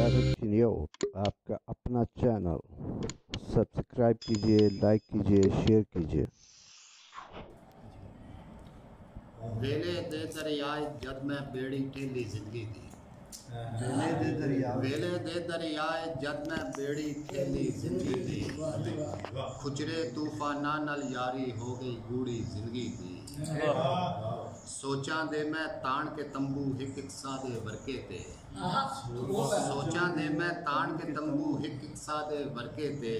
भारत चिन्हित आपका अपना चैनल सब्सक्राइब कीजिए, लाइक कीजिए, शेयर कीजिए। वेले दे दरियाए जद मैं बेड़ी ठेली जिंदगी दी। वेले दे दरियाए जद मैं बेड़ी ठेली जिंदगी दी। खुचरे तूफाना नल यारी हो गई गूड़ी जिंदगी दी। सोचा दे मैं तान के तंबू हिक हिक सादे वर्के ते। सोचा दे मैं तान के तंबू हिक हिक सादे वर्के ते।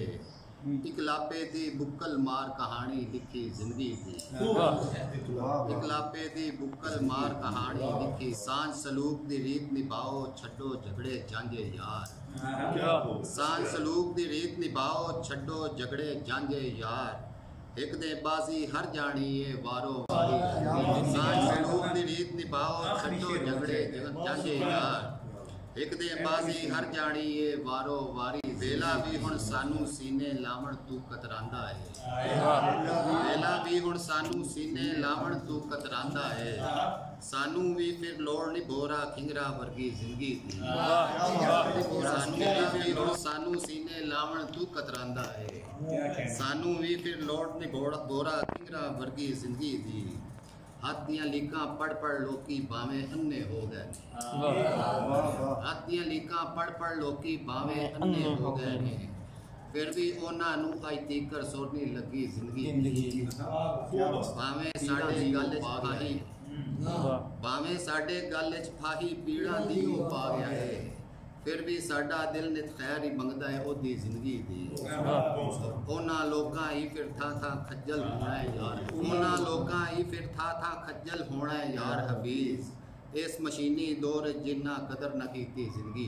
इकलापे दी बुक्कल मार कहानी लिखी जिंदगी दी। इकलापे दी बुक्कल मार कहानी लिखी। सांझ सलूक दी रीत निभाओ छड्डो झगड़े जांजे यार। सांझ सलूक दी रीत निभाओ छड्डो झगड़े जांजे यार। एक दे बाजी हर जानी ये वारो वारी। सांझ सलूक दी रीत निभाओ छड्डो झगड़े जांजे यार। एक दे बाजी हर जानी ये वारो वारी। वेला भी हुण सानू सीने लावण तू कतरांदा है। वेला भी हुण सानू सीने लावण तू कतरांदा है। सानू भी फिर लोड़ नहीं बोरा खिंगरा वर्गी जिंदगी दी। सानू भी हुण सानू सीने लावण तू कतरांदा है। सानू भी फिर लोड़ नहीं बोरा खिंगरा वर्गी जिंदगी दी। हाथ दियां लीकां पढ़ पढ़ लोकी बावें अन्ने हो गए। हाथ दियां लीकां पढ़ पढ़ लोकी बावें अन्ने हो गए ने। फिर भी उन्हां नूं अज तीकर सोनी लगी जिंदगी। बावें साडे गल च फाही, बावें साडे गल च फाही पीड़ा दी ओ पा गया है। फिर भी साडा दिल नित खैर ही मंगदा है ओदी जिंदगी दी। उन्हां लोकां ही फिर था खज्जल होना है यार। उन्हां लोकां ही फिर था खज्जल होना है यार हफीज। इस मशीनी दौर जिन्ना कदर न कीती जिंदगी।